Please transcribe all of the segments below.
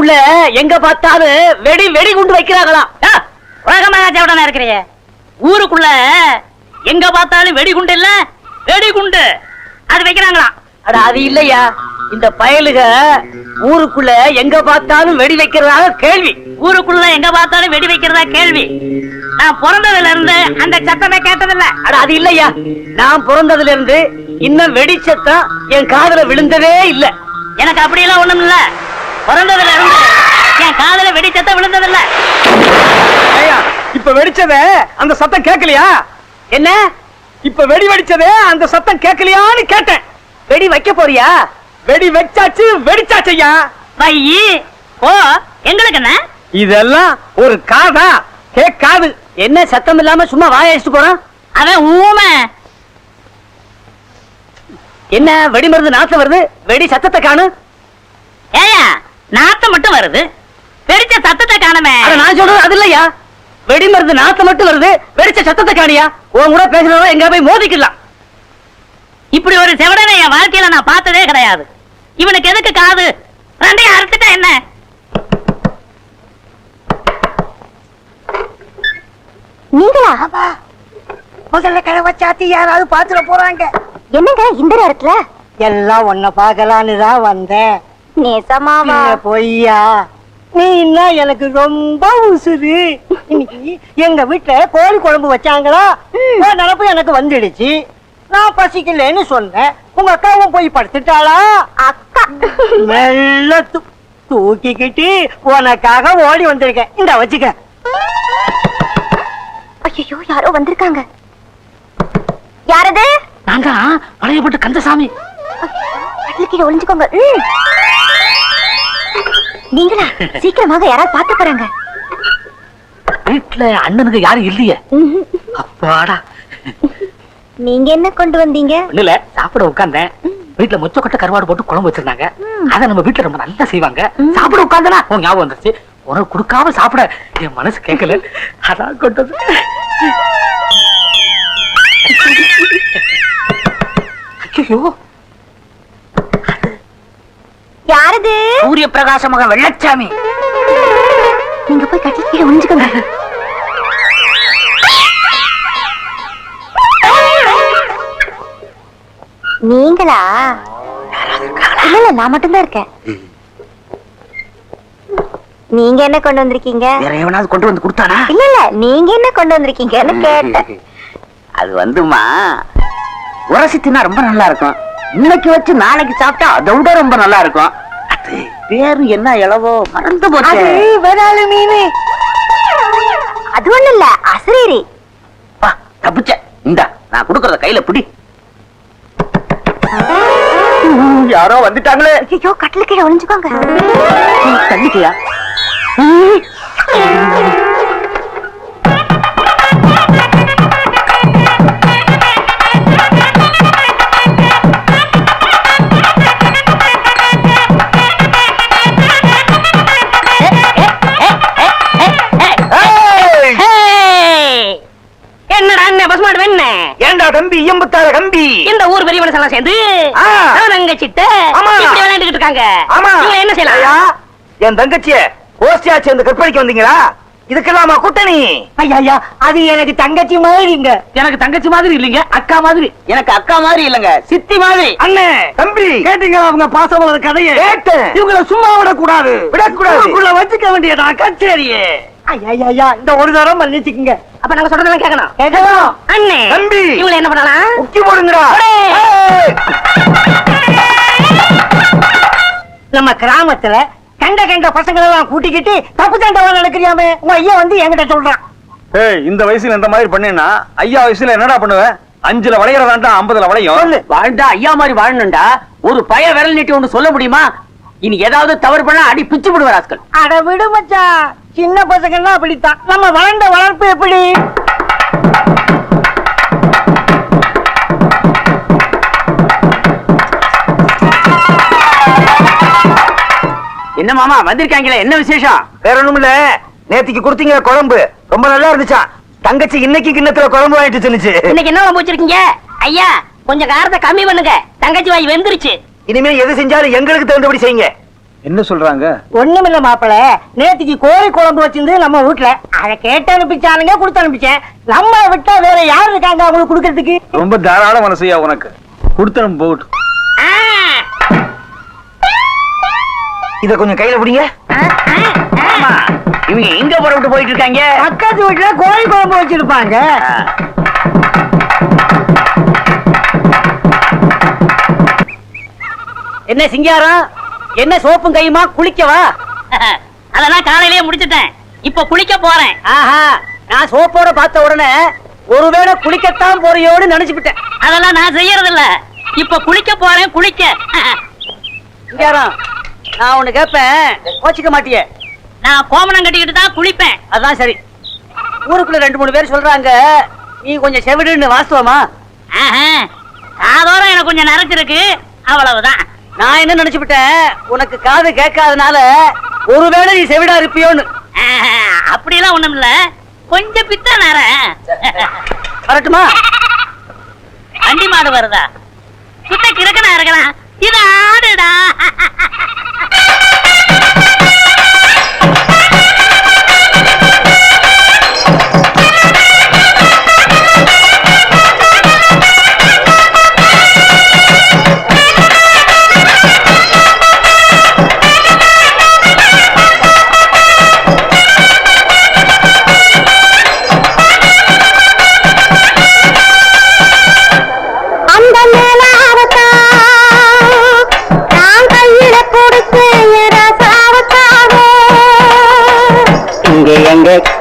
ஊருக்குள்ள எங்க பார்த்தாலும் வெடி குண்டு வைக்கிறாங்களாம். உலகமாக இருக்கிறீங்க. ஊருக்குள்ள எங்க பார்த்தாலும் வெடிகுண்டு இல்ல, வெடிகுண்டு அது வைக்கிறாங்களாம். அட அது இல்லையா, இந்த பயலுக ஊருக்குள்ள எங்க பார்த்தாலும் வெடி வைக்கிறதாக கேள்வி. ஊருக்குள்ள எங்க பார்த்தாலும் வெடி வைக்கிறதா கேள்வி. நான் பிறந்ததுல இருந்து அந்த சத்தமே கேட்டதில்ல. அட அது இல்லையா, நான் பிறந்ததுல இருந்து இன்னும் வெடி சத்தம் என் காதுல விழுந்ததே இல்ல. எனக்கு அப்படியெல்லாம் ஒண்ணும் இல்ல. பிறந்ததுல இருந்து என் காதுல வெடி சத்தம் விழுந்ததில்ல. இப்ப வெடிச்சதே அந்த சத்தம் கேட்கலையா? என்ன இப்ப வெடி வெடிச்சதே அந்த சத்தம் கேட்கலையான்னு கேட்டேன். வெடி வைக்க போறியா? வெடி வச்சாச்சு, வெடிச்சாச்சையா. வையி ஓ, எங்களுக்கு என்ன இதெல்லாம் ஒரு காதா? கேட்காது. என்ன சத்தம் இல்லாம சும்மா வாய அடிச்சுட்டு போறான் அவன்? ஊமை. என்ன வெடி மருந்து நாத்தம் வருது, வெடி சத்தத்தை காணு. ஏயா நாத்தம் மட்டும் வருது, வெடிச்ச சத்தத்தை காணுமே. நான் சொல்றது அது இல்லையா, வெடி மருந்து நாத்தம் மட்டும் வருது, வெடிச்ச சத்தத்தை காணியா? உன் கூட பேசுறவங்க எங்க போய் மோதிக்கலாம். இப்படி ஒரு செவடனை என் வாழ்க்கையில நான் பார்த்ததே கிடையாது. இவனுக்கு எதுக்கு காது? ரெண்டையும் அறுத்துட்டா என்ன? நீங்களா? முதல்ல கிழவ சாத்தி யாராவது பாத்துட போறாங்க. என்னங்க இந்த நேரத்துல? எல்லாம் உன்னை பாக்கலான்னு தான் வந்தேன். நேசமாவா? பொய்யா? நீ என்ன எனக்கு ரொம்ப உசுரு. இன்னைக்கு எங்க வீட்டுல கோழி குழம்பு வச்சாங்களா, நினப்பு எனக்கு வந்துடுச்சு. நான் பசிக்கலன்னு சொன்னேன். உங்க அக்காவும் போய் படுத்துட்டாளா? அக்கா மெல்ல தூக்கிக்கிட்டு உனக்காக ஓடி வந்திருக்கேன். இந்த வச்சுக்க. ஐயோ, யாரோ வந்திருக்காங்க. யாரது? நான் தான் பழையப்பட்டு கந்தசாமி. கீழே ஒளிஞ்சுக்கோங்க. நீங்களா? சீக்கிரமாக யாராவது பார்த்து போறாங்க. வீட்டுல அண்ணனுக்கு யாரும் இல்லையே. அப்பாடா. நீங்க என்ன கொண்டு வந்தீங்க? இல்ல, சாப்பிட உட்கார்ந்தேன். வீட்டுல மொச்சக்கொட்டை கருவாடு போட்டு குழம்பு வச்சிருந்தாங்க. அத நம்ம வீட்டுல ரொம்ப நல்லா செய்வாங்க. சாப்பிட உட்கார்ந்தனா உன் ஞாபகம் வந்துருச்சு. உனக்கு கொடுக்காம சாப்பிட என் மனசு கேட்கல, அதான் கொண்டது. ஐயோ, யாரது? சூரிய பிரகாச மகன் வெள்ளச்சாமி. நீங்க போய் கட்டில் கீழே ஒளிஞ்சுக்கோங்க. நீங்களா? இல்ல, நான் மட்டும்தான் இருக்கேன். நீங்க என்ன கொண்டு வந்திருக்கீங்க? வேற எவனாவது கொண்டு வந்து கொடுத்தானா? இல்ல, நீங்க என்ன கொண்டு வந்திருக்கீங்கன்னு கேட்டேன். அது வந்துமா, உரசி தின்னா ரொம்ப நல்லா இருக்கும். இன்னைக்கு வச்சு நாளைக்கு சாப்பிட்டா அதை விட ரொம்ப நல்லா இருக்கும். அது பேரு என்ன இளவோ மறந்து போச்சு. வேறாளு மீன். அது ஒண்ணு இல்ல, அசரீரி. தப்பிச்ச. இந்தா நான் கொடுக்கறத கையில பிடி. யாரோ வந்துட்டாங்களே. ஐயோ, கட்டில் கீழே ஒளிஞ்சுக்கோங்க. தள்ளிக்கையா? என்னடா அண்ணன் பசுமாடு வேண? ஏண்டா தம்பி, எம்புத்தார கம்பி. இந்த ஊர் பெரியவன எல்லாம் சேர்ந்து தங்கச்சிட்ட இப்படி விளையாண்டுகிட்டு இருக்காங்க. இவங்க என்ன செய்யலாம்? என் தங்கச்சிய கோஷ்டியா சேர்ந்து கற்பழிக்க வந்தீங்களா? இதுக்கெல்லாமா கூட்டணி? ஐயா, அது எனக்கு தங்கச்சி மாதிரிங்க. எனக்கு தங்கச்சி மாதிரி இல்லைங்க, அக்கா மாதிரி. எனக்கு அக்கா மாதிரி இல்லங்க, சித்தி மாதிரி. அண்ணே, தம்பி, கேட்டீங்களா அவங்க பாசமலர் கதையை? கேட்டேன். இவங்கள சும்மா விடக்கூடாது, விடக்கூடாது. வச்சுக்க வேண்டியதா கச்சேரியே. ஐயா, இந்த ஒரு தரம் மன்னிச்சுக்குங்க. அப்ப நாங்க சொல்றதெல்லாம் கேட்கணும். கேட்கணும். அண்ணே, தம்பி, இவங்களை என்ன பண்ணலாம்? முக்கி போடுங்கடா. நம்ம கிராமத்துல கண்ட பசங்களை எல்லாம் கூட்டிக்கிட்டு தப்பு சண்டை நடக்கிறியாமே, உங்க ஐயா வந்து என்கிட்ட சொல்றான். இந்த வயசுல இந்த மாதிரி பண்ணேன்னா ஐயா வயசுல என்னடா பண்ணுவேன்? 5ல வளையறதாண்டா 50ல வளையும். வாழ்ந்தா ஐயா மாதிரி வாழணும்டா. ஒரு பய விரல் நீட்டி ஒன்று சொல்ல முடியுமா? இனி ஏதாவது தவறு பண்ணா அடி பிச்சு விடுவார் ஆஸ்கள். அட விடு மச்சான், சின்ன பசங்கன்னா அப்படித்தான். நம்ம வளர்ந்த வளர்ப்பு எப்படி? என்ன மாமா வந்திருக்காங்களே, என்ன விசேஷம்? வேற ஒண்ணும் இல்ல, நேத்திக்கு கொடுத்தீங்க குழம்பு ரொம்ப நல்லா இருந்துச்சா. தங்கச்சி இன்னைக்கு கிண்ணத்துல குழம்பு வாங்கிட்டு சொன்னுச்சு. இன்னைக்கு என்ன குழம்பு வச்சிருக்கீங்க? ஐயா கொஞ்சம் காரத்தை கம்மி பண்ணுங்க, தங்கச்சி வாய் வெந்துருச்சு. இனிமே எது செஞ்சாலும் எங்களுக்கு தகுந்தபடி செய்யுங்க. என்ன சொல்றாங்க? ஒண்ணுமில்ல மாப்பிள, நேத்திக்கு கோழி குழம்பு வச்சிருந்து நம்ம வீட்டுல அதை கேட்டு அனுப்பிச்சானுங்க, கொடுத்து அனுப்பிச்சேன். நம்ம விட்டா வேற யாரு இருக்காங்க அவங்களுக்கு கொடுக்கறதுக்கு? ரொம்ப தாராள மனசையா உனக்கு. கொடுத்தனும் போகட்டும். இத கொஞ்சம் கையில பிடிங்க. ஆமா, இவங்க எங்க புறப்பட்டு போயிட்டு இருக்காங்க? பக்கத்து வீட்டுல கோழி குழம்பு வச்சிருப்பாங்க. என்ன சிங்காரம், என்ன சோப்பும் கையுமா, குளிக்கவா? அதெல்லாம் காலையிலேயே முடிச்சிட்டேன், இப்ப குளிக்க போறேன். ஆஹா, நான் சோப்போட பார்த்த உடனே ஒருவேளை குளிக்கத்தான் போறியோடு நினைச்சுக்கிட்டேன். அதெல்லாம் நான் செய்யறது இல்ல, இப்ப குளிக்க போறேன், குளிக்க. சிங்காரம், நான் ஒண்ணு கேட்பேன், கோச்சிக்க மாட்டியே? நான் கோமணம் கட்டிக்கிட்டு தான் குளிப்பேன். அதான் சரி. ஊருக்குள்ள 2-3 பேர் சொல்றாங்க நீ கொஞ்சம் செவிடுன்னு, வாஸ்தவமா? காதோரம் எனக்கு கொஞ்சம் நரைச்சிருக்கு, அவ்வளவுதான். நான் என்ன நினைச்சுட்டேன், உனக்கு காது கேட்காதனால ஒருவேளை நீ செவிடா இருப்பியோன்னு. அப்படியெல்லாம் ஒண்ணும் இல்ல, கொஞ்சம் பித்த நேர. வரட்டுமா? வண்டி மாடு வருதா? சுத்த கிழக்கனா இருக்கலாம், இது ஆடுடா.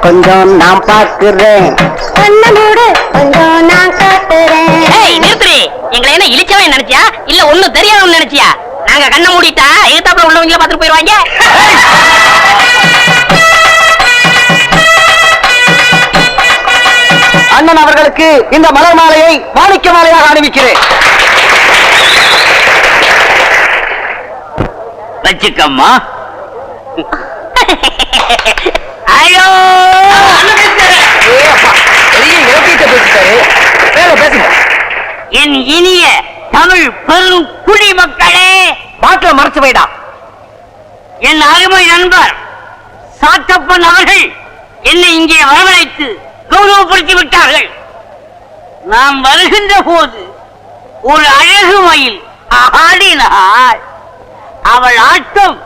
கொஞ்சம் நான் பாக்குறேன், கொஞ்சம் நான் காட்டுறேன். நிறுத்துறி, எங்களை என்ன இழிச்சவன் நினைச்சியா இல்ல ஒண்ணும் தெரியாதவன் நினைச்சியா? நாங்க கண்ணை மூடிட்டா எதிர்த்தாப்புல உள்ளவங்கள பாத்துட்டு போயிருவாங்க. அண்ணன் அவர்களுக்கு இந்த மலர் மாலையை மாணிக்க மாலையாக அணிவிக்கிறேன். வச்சுக்கம்மா. ஐயோ, என் இனிய தமிழ் பெரும் குடிமக்களே, பாட்டில மறைச்சு வைடா. என் அருமை நண்பர் சாத்தப்பன் அவர்கள் என்னை இங்கே வரவழைத்து கௌரவப்படுத்தி விட்டார்கள். நாம் வருகின்ற போது ஒரு அழகு மயில் ஆடினாள். அவள் ஆட்டம்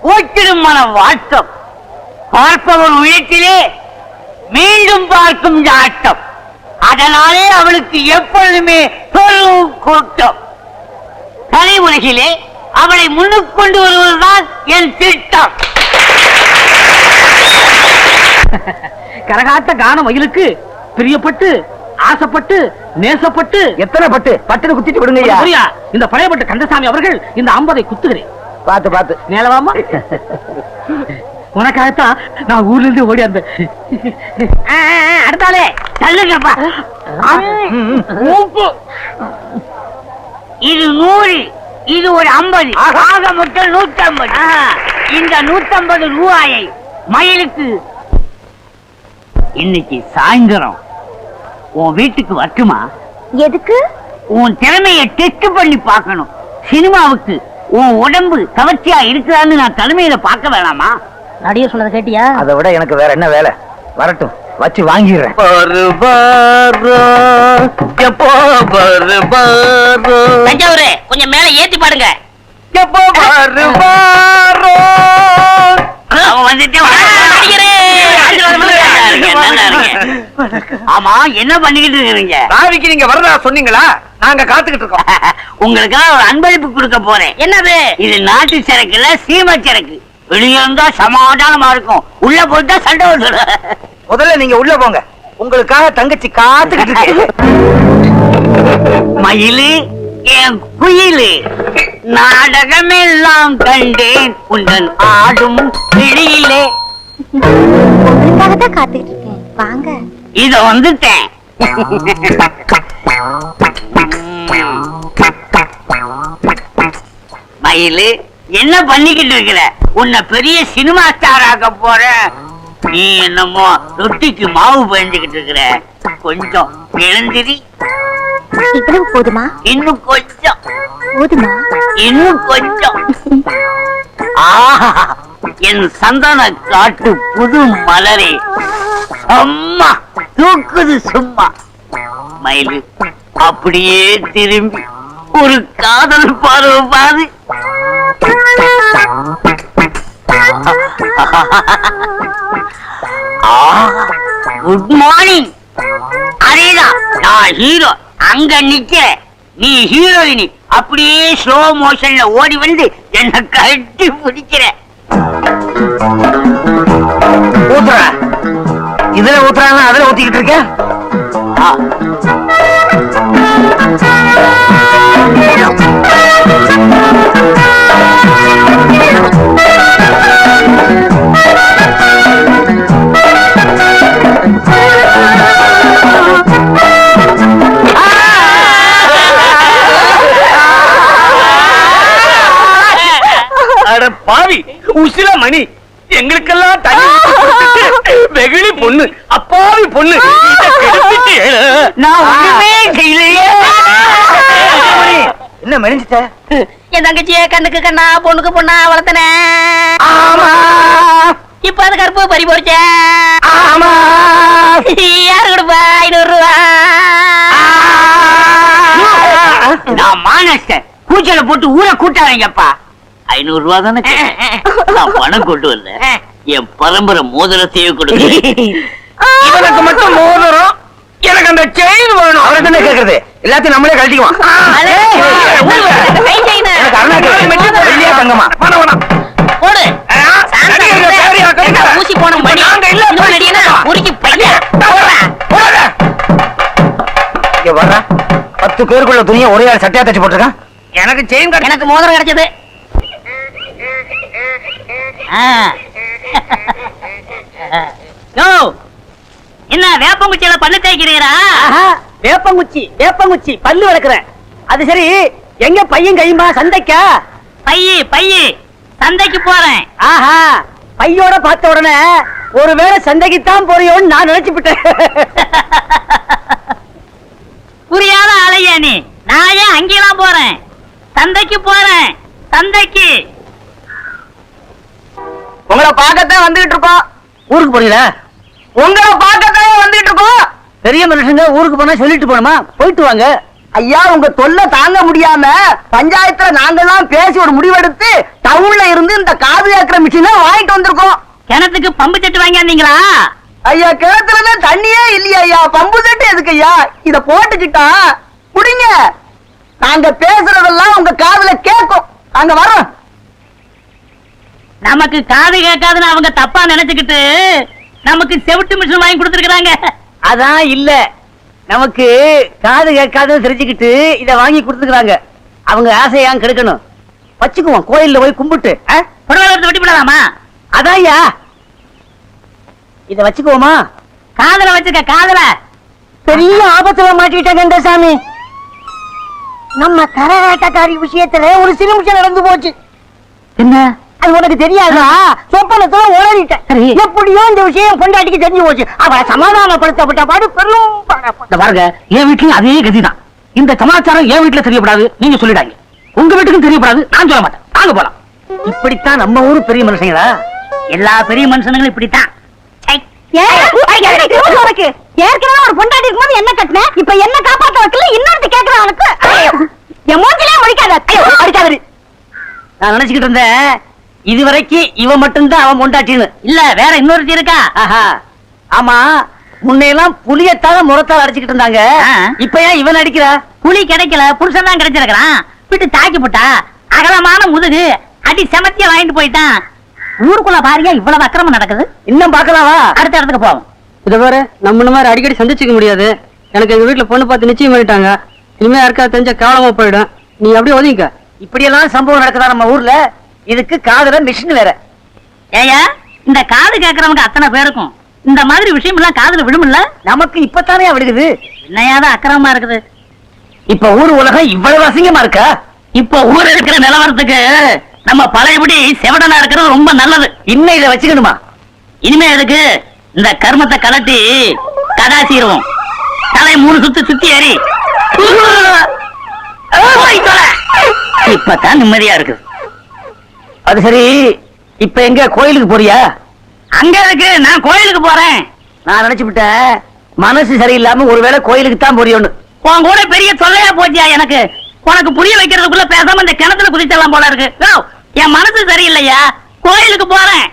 போற்றிடும் மனம் வாட்டம், பார்ப்பவர் உள்ளத்திலே மீண்டும் பார்க்கும் ஆட்டம். அதனாலே அவளுக்கு எப்பொழுதுமே பெரும் கூட்டம். கலை உலகிலே அவளை முன்னுக்கு கொண்டு வருவதுதான் என் திட்டம். கரகாட்ட கான மயிலுக்கு பிரியப்பட்டு, ஆசைப்பட்டு, நேசப்பட்டு, எத்தனை பட்டு பட்டுன்னு குத்திட்டு விடுங்க. இந்த பழையப்பட்ட கந்தசாமி அவர்கள் இந்த 50 குத்துகிறேன். பாத்து பாத்து நேலவாமா, உனக்காகத்தான் நான் ஊர்ல இருந்து ஓடி அந்த அடுத்தாலே தள்ளுங்கப்பா. இது 100, இது ஒரு 50, ஆக மொத்தம் 150. இந்த 150 ரூபாயை மயிலுக்கு இன்னைக்கு சாயந்தரம் உன் வீட்டுக்கு வரட்டுமா? எதுக்கு? உன் திறமையை டெஸ்ட் பண்ணி பார்க்கணும். சினிமாவுக்கு உன் உடம்பு கவர்ச்சியா இருக்குதான்னு நான் தலைமையில பார்க்க வேணாமா? நடிகர் சொன்னதை கேட்டியா? அதை விட எனக்கு வேற என்ன வேலை? வரட்டும், வச்சு வாங்கிடுறேன். தஞ்சாவூரே, கொஞ்சம் மேல ஏத்தி பாடுங்க. ஆமா, என்ன பண்ணிக்கிட்டு இருக்கீங்க? ராவிக்கு நீங்க வரதா சொன்னீங்களா? நாங்க காத்துக்கிட்டு இருக்கோம். உங்களுக்காக ஒரு அன்பளிப்பு கொடுக்க போறேன். என்னது இது? நாட்டு சரக்கு இல்ல, சீமை சரக்கு. வெளியே இருந்தா சமாதானமா இருக்கும், உள்ள போயிட்டா சண்டை வந்துடும். முதல்ல நீங்க உள்ள போங்க, உங்களுக்காக தங்கச்சி காத்துக்கிட்டு இருக்கு. மயிலு, என் குயிலு, நாடகமெல்லாம் கண்டேன் உந்தன் ஆடும் வெளியிலே. உங்களுக்காகத்தான் காத்துக்கிட்டு இருக்கேன், வாங்க. இத வந்துட்டேன். மயிலு, என்ன பண்ணிக்கிட்டு இருக்கிற? உன்னை பெரிய சினிமா ஸ்டார் ஆக்க போற. நீ என்னமோ ரொட்டிக்கு மாவு பயந்துகிட்டு இருக்கிற. கொஞ்சம் எழுந்திரி. இவ்வளவு போதுமா? இன்னும் கொஞ்சம். போதுமா? இன்னும் கொஞ்சம். என் சந்தன காட்டு புது மலரே, அம்மா தூக்குது சும்மா. மயிலு அப்படியே திரும்பி ஒரு காதல் பார்வை பாரு. Good morning. அதேதான், நான் ஹீரோ அங்க நிக்க, நீ ஹீரோயினி. அப்படியே ஸ்லோ மோஷன்ல ஓடி வந்து என்ன கட்டி பிடிக்கிற. ஊத்துற இதுல ஊத்துறாங்க, அதுல ஊத்திக்கிட்டு இருக்க. அட பாவி, உசில மணி, எங்களுக்கெல்லாம் தண்ணி வெகுளி பொண்ணு, அப்பாவி பொண்ணு. நான் ஒண்ணுமே செய்யலையே. என்ன மெலிஞ்சிட்ட? என் தங்கச்சிய கண்ணுக்கு கண்ணா பொண்ணுக்கு பொண்ணா வளர்த்தனே. ஆமா. இப்ப அது கருப்பு பறி போச்ச. ஆமா. யாரு கொடுப்பா 500 ரூபா? நான் மானஸ்டர், கூச்சல போட்டு ஊரை கூட்டாதீங்கப்பா. 500 ரூபா தானே நான் பணம் கொண்டு வரல. என் பரம்பரை மோதிரத்தையே கொடுக்க. இவனுக்கு மட்டும் மோதிரம், எனக்கு அந்த செயின் வேணும். அவரை தானே கேக்குறது, எல்லாத்தையும் நம்மளே கழட்டிக்குவான். எனக்கு அருணா வெள்ளியா தங்கமா பணம் வேணாம். போடு. ஊசி போன மணி உருக்கி பையன் இங்க வர்ற 10 பேருக்குள்ள துணியை ஒரே ஆள் சட்டையா தச்சு போட்டிருக்கான். எனக்கு செயின் எனக்கு மோதிரம் கிடைச்சது. என்ன வேப்பங்குச்சியில பல்லு தேய்க்கிறீரா? வேப்பங்குச்சி வேப்பங்குச்சி பல்லு வளர்க்குறேன். அது சரி, எங்க பையன் கையுமா சந்தைக்கா? பையி சந்தைக்கு போறேன். ஆஹா, பையோட பார்த்த உடனே ஒருவேளை சந்தைக்குத்தான் போறியோன்னு நான் நினைச்சுட்டேன். புரியாத ஆளையா நீ? நான் ஏன் அங்கெல்லாம் போறேன்? சந்தைக்கு போறேன், சந்தைக்கு. உங்களை பார்க்கத்தான் வந்துகிட்டு இருக்கோம். ஊருக்கு போறீங்களா? உங்களை பார்க்கத்தான் வந்துகிட்டு இருக்கோம். பெரிய மனுஷங்க ஊருக்கு போனா சொல்லிட்டு போனோமா? போயிட்டு வாங்க. ஐயா, உங்க தொல்லை தாங்க முடியாம பஞ்சாயத்துல நாங்கெல்லாம் பேசி ஒரு முடிவெடுத்து டவுன்ல இருந்து இந்த காது கேட்கிற மிஷினை வாங்கிட்டு வந்திருக்கோம். கிணத்துக்கு பம்பு செட்டு வாங்கியாந்தீங்களா? ஐயா, கிணத்துலதான் தண்ணியே இல்லையா ஐயா, பம்பு செட்டு எதுக்கு ஐயா? இத போட்டுக்கிட்டா குடிங்க. நாங்க பேசுறதெல்லாம் உங்க காதுல கேட்கும். நாங்க வரோம். நமக்கு காது கேட்காதுன்னு அவங்க தப்பா நினைச்சுக்கிட்டு நமக்கு செவிட்டு மிஷின் வாங்கி கொடுத்துருக்காங்க. அதான் இல்ல, நமக்கு காது கேட்காதுன்னு தெரிஞ்சுக்கிட்டு இத வாங்கி கொடுத்துக்கிறாங்க. அவங்க ஆசையா கெடுக்கணும். வச்சுக்குவோம், கோயில்ல போய் கும்பிட்டு. புடவை எடுத்து வெட்டி போடலாமா? அதான்யா, இத வச்சுக்குவோமா? காதல வச்சுக்க, காதல. பெரிய ஆபத்துல மாட்டிட்டாங்க சாமி. நம்ம கரகாட்டக்காரி விஷயத்துல ஒரு சிறு நிமிஷம் நடந்து போச்சு. என்ன? அது உனக்கு தெரியாதா? சொப்பனத்துல உளறிட்டேன். எப்படியோ இந்த விஷயம் பொண்டாட்டிக்கு தெரிஞ்சு போச்சு. அவளை சமாதானப்படுத்தப்பட்ட பாடு பெரும் பாடப்பட்ட. பாருங்க, என் வீட்லயும் அதே கதிதான். இந்த சமாச்சாரம் என் வீட்டுல தெரியப்படாது, நீங்க சொல்லிடாங்க. உங்க வீட்டுக்கும் தெரியப்படாது, நான் சொல்ல மாட்டேன். வாங்க போலாம். இப்படித்தான் நம்ம ஊரு பெரிய மனுஷங்களா? எல்லா பெரிய மனுஷனுங்களும் இப்படித்தான். ஏற்கனவே ஒரு பொண்டாட்டி இருக்கும்போது என்ன கட்டின, இப்ப என்ன காப்பாத்த வைக்கல இன்னொருத்தி கேக்குறான். அவனுக்கு என் மூஞ்சிலே முடிக்காத. நான் நினைச்சுக்கிட்டு இருந்தேன் இதுவரைக்கும் இவன் மட்டும்தான் அவன் பொண்டாட்டின்னு. இல்ல, வேற இன்னொருத்தி இருக்கா? ஆஹா, ஆமா. முன்னையெல்லாம் புளியத்தால முறத்தால் அடிச்சுக்கிட்டு இருந்தாங்க. இப்ப ஏன் இவன் அடிக்கிறா? புலி கிடைக்கல, புருஷன் தான் கிடைச்சிருக்கான். விட்டு தாக்கி போட்டா அகலமான முதுகு அடி செமத்திய வாங்கிட்டு போயிட்டான். ஊருக்குள்ள பாருங்க, இவ்வளவு அக்கிரமம் நடக்குது. இன்னும் பாக்கலாவா? அடுத்த இடத்துக்கு போவோம். இத வேற நம்ம இந்த மாதிரி அடிக்கடி சந்திச்சுக்க முடியாது. எனக்கு எங்க வீட்டுல பொண்ணு பார்த்து நிச்சயம் பண்ணிட்டாங்க. இனிமே யாருக்கா தெரிஞ்ச கேவலமா போயிடும். நீ அப்படியே ஒதுங்க. இப்படி எல்லாம் சம்பவம் நடக்குதா நம்ம ஊர்ல? இதுக்கு காதுல மிஷின் வேற. ஏயா, இந்த காது கேட்கறவங்க அத்தனை பேருக்கும் இந்த மாதிரி விஷயம் எல்லாம் காதுல விழுமில்ல? நமக்கு இப்பத்தானே விடுகுது. என்னையாதான் அக்கிரமமா இருக்குது. இப்ப ஊர் உலகம் இவ்வளவு அசிங்கமா இருக்கா? இப்ப ஊர் இருக்கிற நிலவரத்துக்கு நம்ம பழையபடி செவடனா இருக்கிறது ரொம்ப நல்லது. இன்னும் இதை வச்சுக்கணுமா? இனிமே எதுக்கு? இந்த கர்மத்தை கலட்டி கடாசிடுவோம். தலை 3 சுத்து சுத்தி ஏறி இப்பதான் நிம்மதியா இருக்குது. அது சரி, இப்ப எங்க கோயிலுக்கு போறியா? அங்க இருக்கு, நான் கோயிலுக்கு போறேன். நான் நினைச்சு விட்டேன் மனசு சரியில்லாம ஒருவேளை கோயிலுக்கு தான் போறியோன்னு. உன் கூட பெரிய தொல்லையா போச்சியா எனக்கு. உனக்கு புரிய வைக்கிறதுக்குள்ள பேசாம இந்த கிணத்துல குதிச்சலாம் போல இருக்கு. என் மனசு சரியில்லையா, கோயிலுக்கு போறேன்.